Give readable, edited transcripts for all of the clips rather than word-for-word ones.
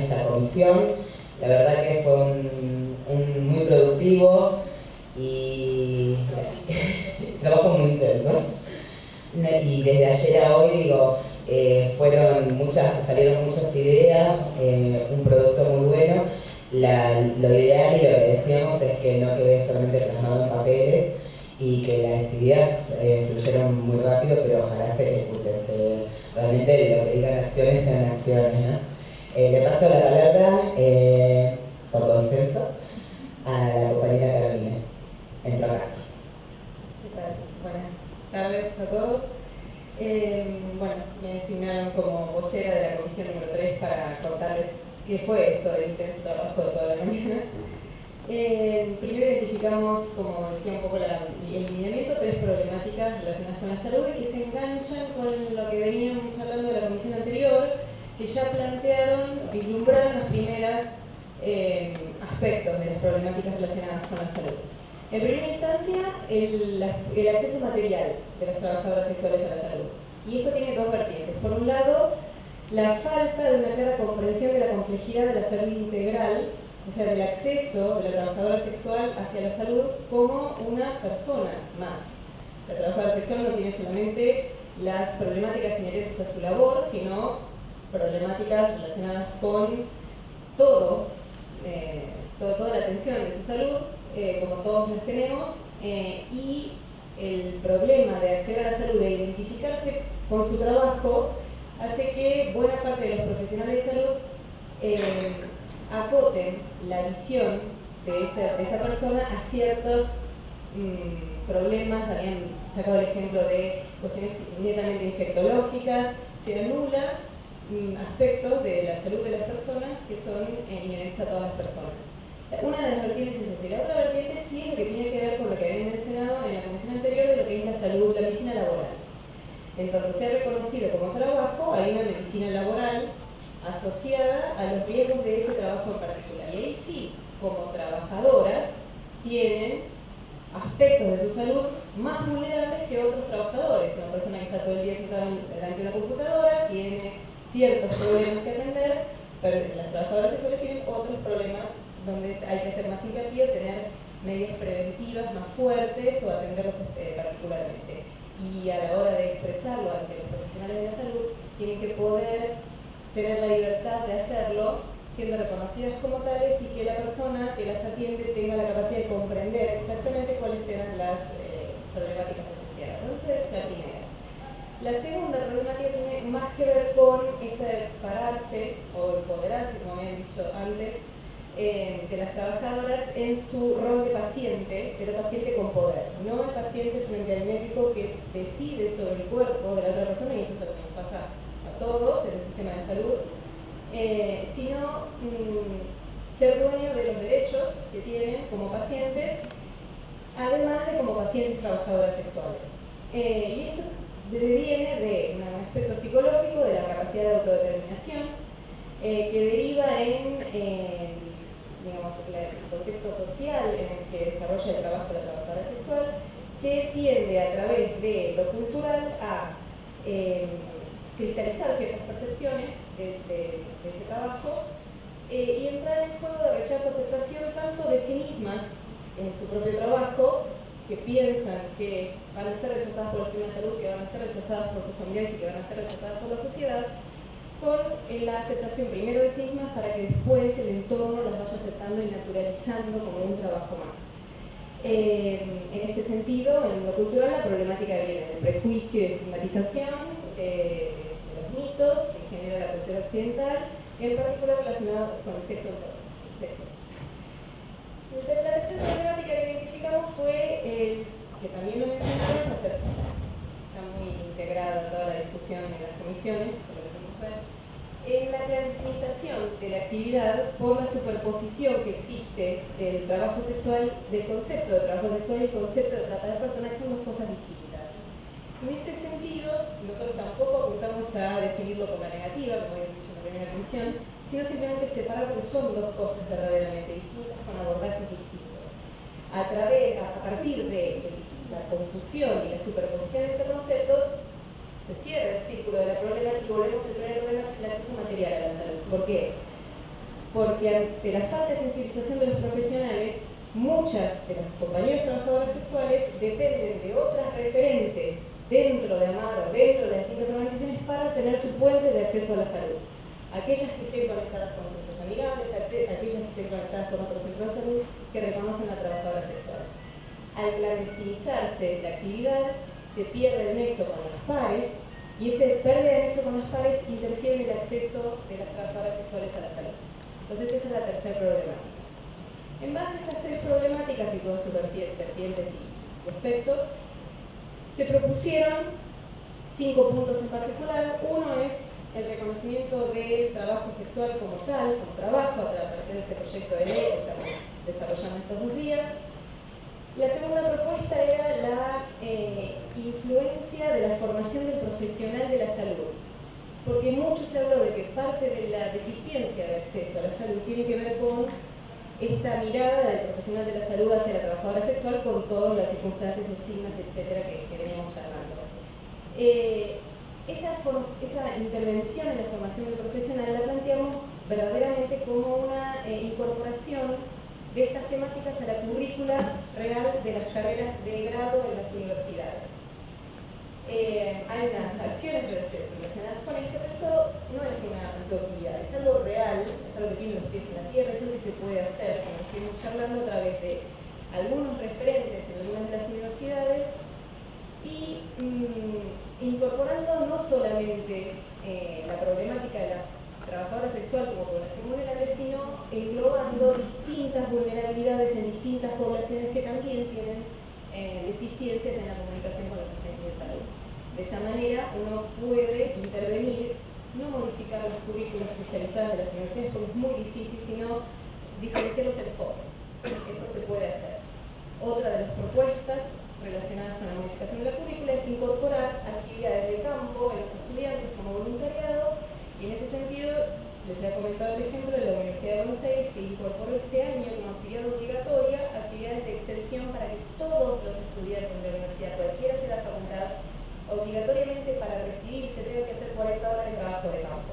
esta comisión. La verdad que fue un muy productivo y trabajo muy intenso. Y desde ayer a hoy, digo, salieron muchas ideas, un producto muy bueno. Lo ideal y lo que decíamos es que no quede solamente plasmado en papeles y que las ideas fluyeron muy rápido, pero ojalá se ejecuten, realmente lo que digan acciones sean acciones, ¿no? Le paso la palabra, por consenso, a la compañera Carolina. En tu caso. ¿Qué tal? Buenas tardes a todos. Bueno, me designaron como vocera de la comisión número 3 para contarles qué fue esto del intenso trabajo de toda la mañana. Primero identificamos, como decía un poco el lineamiento, 3 problemáticas relacionadas con la salud y que se enganchan con lo que veníamos hablando de la comisión anterior, que ya plantearon, vislumbraron los primeros aspectos de las problemáticas relacionadas con la salud. En primera instancia, el acceso material de las trabajadoras sexuales a la salud. Y esto tiene 2 vertientes. Por un lado, la falta de una clara comprensión de la complejidad de la salud integral, o sea, del acceso de la trabajadora sexual hacia la salud como una persona más. La trabajadora sexual no tiene solamente las problemáticas inherentes a su labor, sino problemáticas relacionadas con toda la atención de su salud, como todos las tenemos, y el problema de acceder a la salud, de identificarse con su trabajo, hace que buena parte de los profesionales de salud acoten la visión de esa persona a ciertos problemas. Habían sacado el ejemplo de cuestiones netamente infectológicas. Se anula aspectos de la salud de las personas que son inherentes a todas las personas. Una de las vertientes es así. La otra vertiente sí es lo que tiene que ver con lo que habían mencionado en la comisión anterior de lo que es la salud, la medicina laboral. En tanto se ha reconocido como trabajo, hay una medicina laboral asociada a los riesgos de ese trabajo en particular. Y ahí sí, como trabajadoras, tienen aspectos de su salud más vulnerables que otros trabajadores. Una persona que está todo el día sentada delante de una computadora tiene ciertos problemas que atender, pero las trabajadoras sexuales tienen otros problemas donde hay que hacer más hincapié, tener medidas preventivas más fuertes o atenderlos particularmente. Y a la hora de expresarlo ante los profesionales de la salud, tienen que poder tener la libertad de hacerlo, siendo reconocidas como tales, y que la persona que las atiende tenga la capacidad de comprender exactamente cuáles eran las problemáticas asociadas. Entonces, la primera. La segunda problemática tiene más que ver con ese pararse o empoderarse, como habían dicho antes, de las trabajadoras en su rol de paciente, pero paciente con poder, no el paciente frente al médico que decide sobre el cuerpo de la otra persona, y eso es lo que nos pasa a todos en el sistema de salud, sino ser dueño de los derechos que tienen como pacientes, además de como pacientes trabajadoras sexuales. Y esto viene de un aspecto psicológico, de la capacidad de autodeterminación, que deriva en digamos, el contexto social en el que desarrolla el trabajo de la trabajadora sexual, que tiende a través de lo cultural a cristalizar ciertas percepciones de ese trabajo y entrar en un juego de rechazo-aceptación tanto de sí mismas en su propio trabajo, que piensan que van a ser rechazadas por el sistema de salud, que van a ser rechazadas por sus familiares y que van a ser rechazadas por la sociedad, con la aceptación primero de sí mismas para que después el entorno las vaya aceptando y naturalizando como un trabajo más. En este sentido, en lo cultural, la problemática viene del prejuicio y estigmatización, de los mitos que genera la cultura occidental, en particular relacionados con el sexo. La tercera problemática que identificamos fue, que también lo mencionaron, o sea, está muy integrada en toda la discusión en las comisiones, por lo que podemos ver, en la clandestinización de la actividad por la superposición que existe del trabajo sexual, del concepto de trabajo sexual y el concepto de trata de personas, que son dos cosas distintas. En este sentido, nosotros tampoco apuntamos a definirlo como negativa, como había dicho en la primera comisión, sino simplemente separar que son dos cosas verdaderamente distintas con abordajes distintos. A partir de la confusión y la superposición de estos conceptos, se cierra el círculo de la problemática y volvemos al primer problema, que es el acceso material a la salud. ¿Por qué? porque ante la falta de sensibilización de los profesionales, muchas de las compañeras trabajadoras sexuales dependen de otras referentes dentro de AMAR o dentro de las distintas organizaciones para tener su puente de acceso a la salud. Aquellas que estén conectadas con centros amigables, aquellas que estén conectadas con otros centros de salud que reconocen a la trabajadora sexual. Al clandestinizarse la actividad, se pierde el nexo con las pares y ese pérdida de nexo con las pares interfiere en el acceso de las trabajadoras sexuales a la salud. Entonces esa es la tercera problemática. En base a estas tres problemáticas y todas sus vertientes y aspectos, se propusieron 5 puntos en particular. Uno es el reconocimiento del trabajo sexual como tal, como trabajo, a partir de este proyecto de ley que estamos desarrollando estos 2 días. La segunda propuesta era la influencia de la formación del profesional de la salud, porque mucho se habló de que parte de la deficiencia de acceso a la salud tiene que ver con esta mirada del profesional de la salud hacia la trabajadora sexual con todas las circunstancias, estigmas, etcétera, que veníamos charlando. Esa intervención en la formación del profesional la planteamos verdaderamente como una incorporación de estas temáticas a la currícula real de las carreras de grado en las universidades. Hay unas acciones relacionadas con esto, pero esto no es una utopía, es algo real, es algo que tiene los pies en la tierra, es algo que se puede hacer, como estuvimos charlando a través de algunos referentes en algunas de las universidades y incorporando no solamente la problemática de la trabajadora sexual como población vulnerable, sino englobando distintas vulnerabilidades en distintas poblaciones que también tienen deficiencias en la comunicación con los agentes de salud. De esa manera uno puede intervenir, no modificar los currículos especializados de las universidades porque es muy difícil, sino diferenciar los enfoques. Eso se puede hacer. Otra de las propuestas relacionadas con la modificación de la currícula es incorporar actividades de campo en los estudiantes como voluntariado, y en ese sentido les he comentado el ejemplo de la Universidad de Buenos Aires, que incorporó este año como actividad obligatoria actividades de extensión para que todos los estudiantes de la universidad, cualquiera sea la facultad, obligatoriamente para recibirse tengan que hacer 40 horas de trabajo de campo.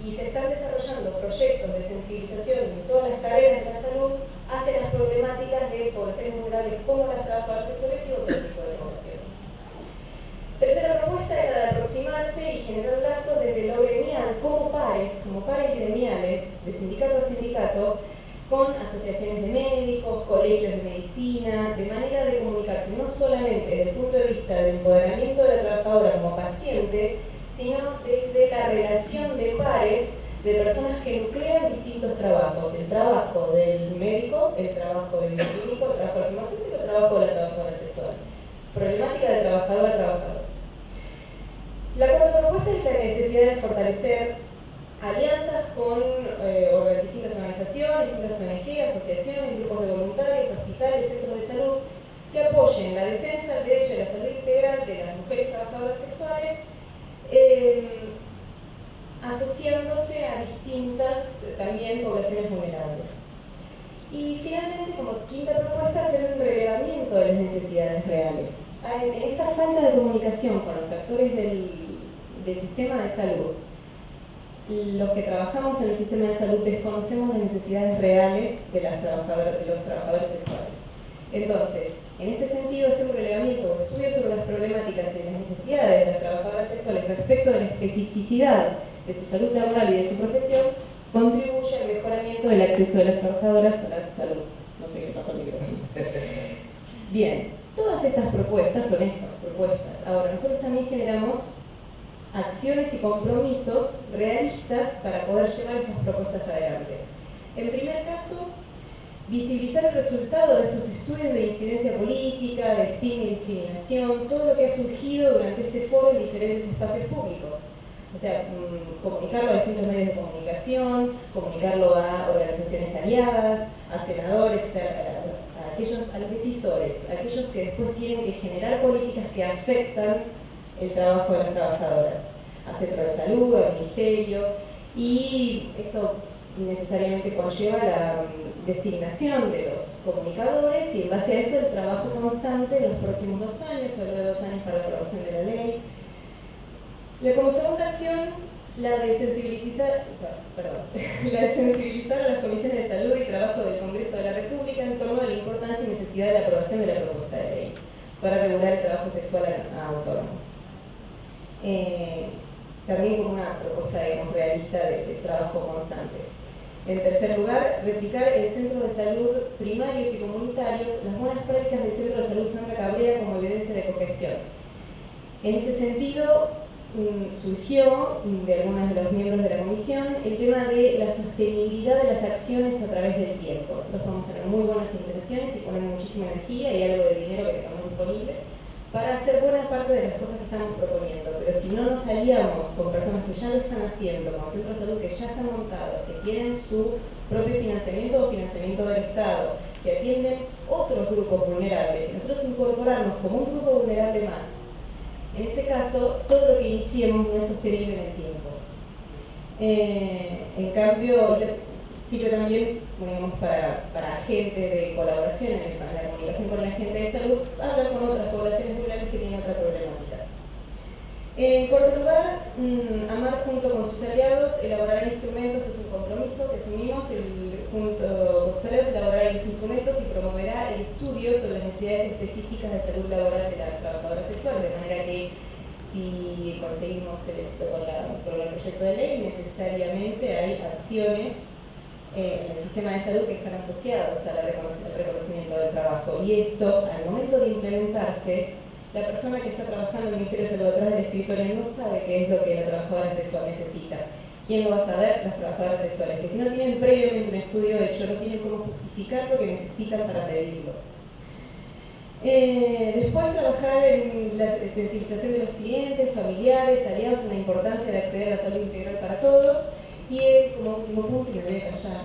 Y se están desarrollando proyectos de sensibilización en todas las carreras de la salud hacia las problemáticas de poblaciones vulnerables como las trabajadoras sexuales y otro tipo de poblaciones. Tercera propuesta era de aproximarse y generar lazos desde lo gremial como pares gremiales, de sindicato a sindicato, con asociaciones de médicos, colegios de medicina, de manera de comunicarse no solamente desde el punto de vista del empoderamiento de la trabajadora como paciente, sino desde la relación de pares de personas que nuclean distintos trabajos: el trabajo del médico, el trabajo del clínico, el trabajo del farmacéutico, el trabajo de la trabajadora sexual. Problemática de trabajador a trabajador. La cuarta propuesta es la necesidad de fortalecer alianzas con distintas organizaciones, distintas ONG, asociaciones, grupos de voluntarios, hospitales, centros de salud, que apoyen la defensa del derecho a la salud integral de las mujeres trabajadoras sexuales, asociándose a distintas también poblaciones vulnerables. Y finalmente, como quinta propuesta, hacer un relevamiento de las necesidades reales. En esta falta de comunicación con los actores del sistema de salud, los que trabajamos en el sistema de salud desconocemos las necesidades reales de los trabajadores sexuales. Entonces, en este sentido, hacer un relevamiento, un estudio sobre las problemáticas y las necesidades de las trabajadoras sexuales respecto de la especificidad de su salud laboral y de su profesión, contribuye al mejoramiento del acceso de las trabajadoras a la salud. No sé qué pasó al micrófono. Bien, todas estas propuestas son esas propuestas. Ahora, nosotros también generamos acciones y compromisos realistas para poder llevar estas propuestas adelante. En primer caso, visibilizar el resultado de estos estudios de incidencia política, de estigma y discriminación, todo lo que ha surgido durante este foro en diferentes espacios públicos. O sea, comunicarlo a distintos medios de comunicación, comunicarlo a organizaciones aliadas, a senadores, o sea, a los decisores, a aquellos que después tienen que generar políticas que afectan el trabajo de las trabajadoras, al centro de salud, al ministerio, y esto necesariamente conlleva la designación de los comunicadores y en base a eso el trabajo constante en los próximos 2 años, o luego de 2 años para la aprobación de la ley. Como segunda acción, la de sensibilizar a las comisiones de salud y trabajo del Congreso de la República en torno a la importancia y necesidad de la aprobación de la propuesta de ley para regular el trabajo sexual autónomo. También con una propuesta, digamos, realista de trabajo constante. En tercer lugar, replicar en centros de salud primarios y comunitarios las buenas prácticas del Centro de Salud Sandra Cabrera como evidencia de cogestión. En este sentido, surgió de algunos de los miembros de la comisión el tema de la sostenibilidad de las acciones a través del tiempo. Nosotros podemos tener muy buenas intenciones y poner muchísima energía y algo de dinero que tengamos disponible para hacer buena parte de las cosas que estamos proponiendo, pero si no nos aliamos con personas que ya lo están haciendo, con centros de salud que ya están montados, que tienen su propio financiamiento o financiamiento del Estado, que atienden otros grupos vulnerables, y nosotros incorporarnos como un grupo vulnerable más, en ese caso, todo lo que iniciemos no es sostenible en el tiempo. En cambio, sirve también, digamos, para gente de colaboración en la comunicación con la gente de salud, hablar con otras poblaciones vulnerables que tienen otra problemática. En cuarto lugar, AMAR junto con sus aliados elaborará instrumentos, es un compromiso que asumimos, junto con sus aliados elaborará los instrumentos y promoverá el estudio sobre las necesidades específicas de salud laboral de las trabajadoras sexuales, de manera que si conseguimos el éxito con el proyecto de ley, necesariamente hay acciones en el sistema de salud que están asociados al reconocimiento del trabajo. Y esto, al momento de implementarse, la persona que está trabajando en el Ministerio de Salud detrás del escritorio no sabe qué es lo que la trabajadora sexual necesita. ¿Quién lo va a saber? Las trabajadoras sexuales, que si no tienen previamente un estudio hecho, no tienen cómo justificar lo que necesitan para pedirlo. Después trabajar en la sensibilización de los clientes, familiares, aliados en la importancia de acceder a la salud integral para todos. Y como último punto, y me voy a callar,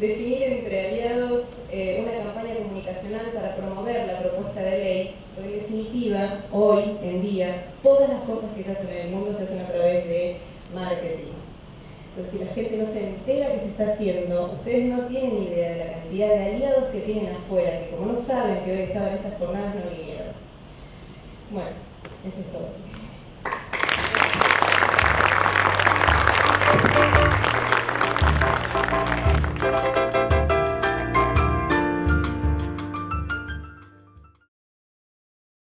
definir entre aliados una campaña comunicacional para promover la propuesta de ley, porque en definitiva, hoy en día, todas las cosas que se hacen en el mundo se hacen a través de marketing. Entonces, si la gente no se entera que se está haciendo, ustedes no tienen idea de la cantidad de aliados que tienen afuera, que como no saben que hoy estaban en estas jornadas, no vinieron. Bueno, eso es todo.